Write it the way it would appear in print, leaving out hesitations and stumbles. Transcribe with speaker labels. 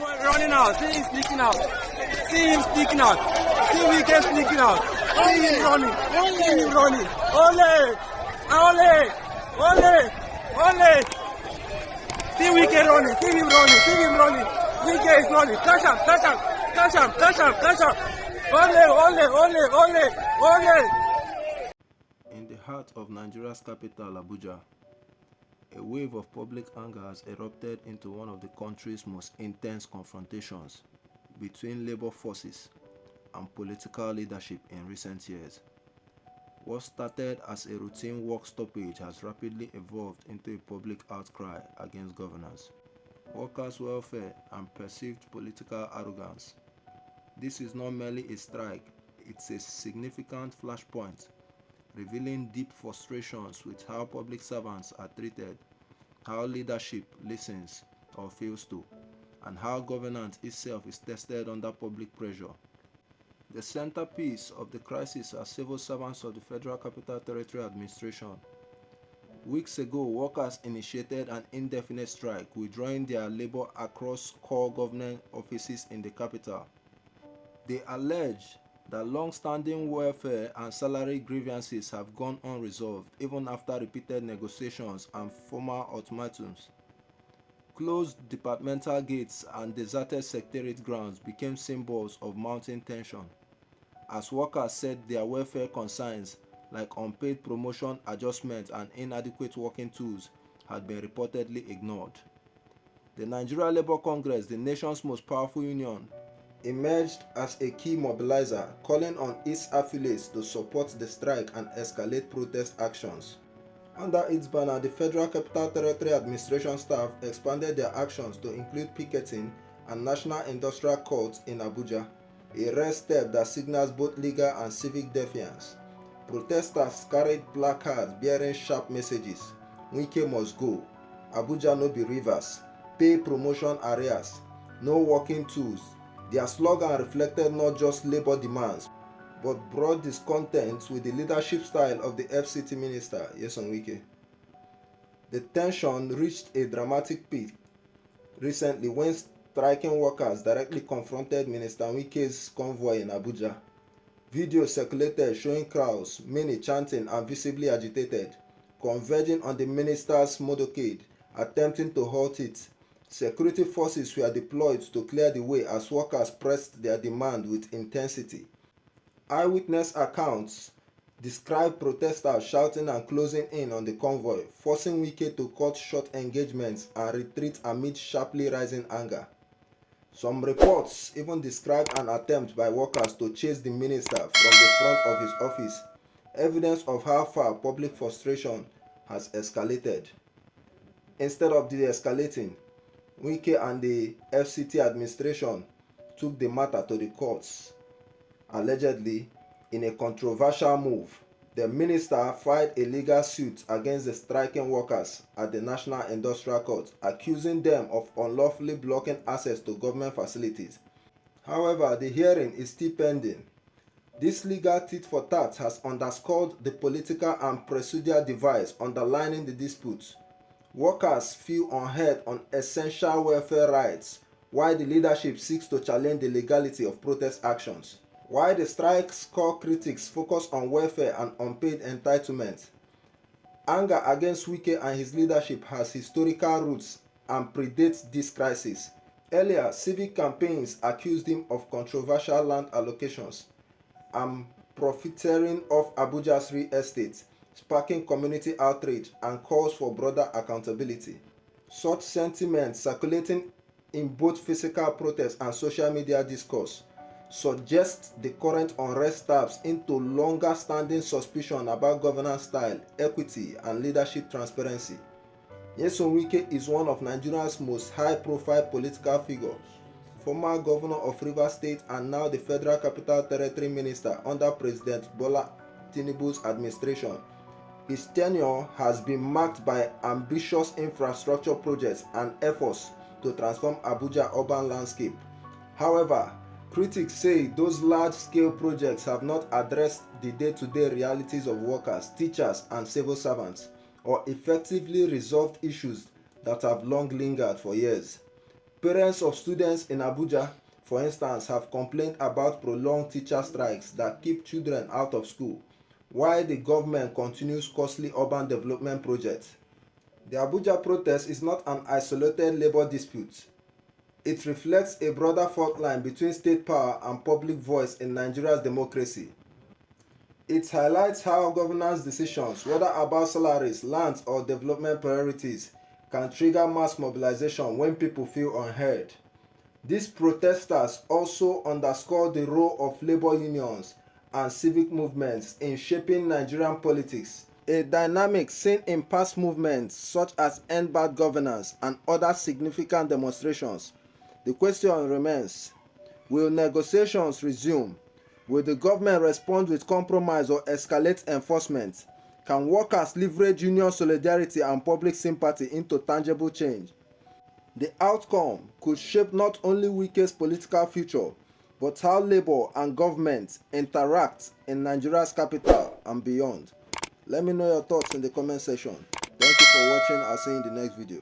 Speaker 1: running out. See him sneaking out. See him sneaking out. See Wike sneaking out. See him running. See him running. Ole! Ole! Ole! Ole! See Wike running. See him running. See him running. Wike is running. Catch him. Catch him. Catch him. Catch him. Catch him. Ole! Ole! Ole! Ole! Ole!
Speaker 2: In the heart of Nigeria's capital, Abuja, a wave of public anger has erupted into one of the country's most intense confrontations between labor forces and political leadership in recent years. What started as a routine work stoppage has rapidly evolved into a public outcry against governance, workers' welfare, and perceived political arrogance. This is not merely a strike, it's a significant flashpoint, revealing deep frustrations with how public servants are treated, how leadership listens or fails to, and how governance itself is tested under public pressure. The centerpiece of the crisis are civil servants of the Federal Capital Territory Administration. Weeks ago, workers initiated an indefinite strike, withdrawing their labor across core government offices in the capital. They allege that long-standing welfare and salary grievances have gone unresolved even after repeated negotiations and formal ultimatums. Closed departmental gates and deserted secretariat grounds became symbols of mounting tension, as workers said their welfare concerns like unpaid promotion adjustments and inadequate working tools had been reportedly ignored. The Nigeria Labour Congress, the nation's most powerful union, emerged as a key mobilizer, calling on its affiliates to support the strike and escalate protest actions. Under its banner, the Federal Capital Territory Administration staff expanded their actions to include picketing and National Industrial Court in Abuja, a rare step that signals both legal and civic defiance. Protesters carried placards bearing sharp messages: Wike must go, Abuja no be rivers, pay promotion arrears, no working tools. Their slogan reflected not just labor demands, but broad discontent with the leadership style of the FCT minister, Nyesom Wike. The tension reached a dramatic peak recently when striking workers directly confronted Minister Wike's convoy in Abuja. Videos circulated showing crowds, many chanting and visibly agitated, converging on the minister's motorcade, attempting to halt it. Security forces were deployed to clear the way as workers pressed their demand with intensity. Eyewitness accounts describe protesters shouting and closing in on the convoy, forcing Wike to cut short engagements and retreat amid sharply rising anger. Some reports even describe an attempt by workers to chase the minister from the front of his office, evidence of how far public frustration has escalated. Instead of de-escalating, Wike and the FCT administration took the matter to the courts. Allegedly, in a controversial move, the minister filed a legal suit against the striking workers at the National Industrial Court, accusing them of unlawfully blocking access to government facilities. However, the hearing is still pending. This legal tit-for-tat has underscored the political and procedural divides underlining the dispute. Workers feel unheard on essential welfare rights, while the leadership seeks to challenge the legality of protest actions. While the strike's core critics focus on welfare and unpaid entitlements, anger against Wike and his leadership has historical roots and predates this crisis. Earlier, civic campaigns accused him of controversial land allocations and profiteering off Abuja's real estate, sparking community outrage and calls for broader accountability. Such sentiments circulating in both physical protest and social media discourse suggests the current unrest taps into longer-standing suspicion about governance style, equity, and leadership transparency. Nyesom Wike is one of Nigeria's most high-profile political figures, former governor of Rivers State and now the Federal Capital Territory Minister under President Bola Tinubu's administration. His tenure has been marked by ambitious infrastructure projects and efforts to transform Abuja's urban landscape. However, critics say those large-scale projects have not addressed the day-to-day realities of workers, teachers, and civil servants, or effectively resolved issues that have long lingered for years. Parents of students in Abuja, for instance, have complained about prolonged teacher strikes that keep children out of school, while the government continues costly urban development projects. The Abuja protest is not an isolated labor dispute. It reflects a broader fault line between state power and public voice in Nigeria's democracy. It highlights how governance decisions, whether about salaries, lands, or development priorities, can trigger mass mobilization when people feel unheard. These protesters also underscore the role of labor unions and civic movements in shaping Nigerian politics, a dynamic seen in past movements such as End Bad Governance and other significant demonstrations. The question remains, will negotiations resume? Will the government respond with compromise or escalate enforcement? Can workers leverage union solidarity and public sympathy into tangible change? The outcome could shape not only Wike's political future, but how labor and government interact in Nigeria's capital and beyond. Let me know your thoughts in the comment section. Thank you for watching. I'll see you in the next video.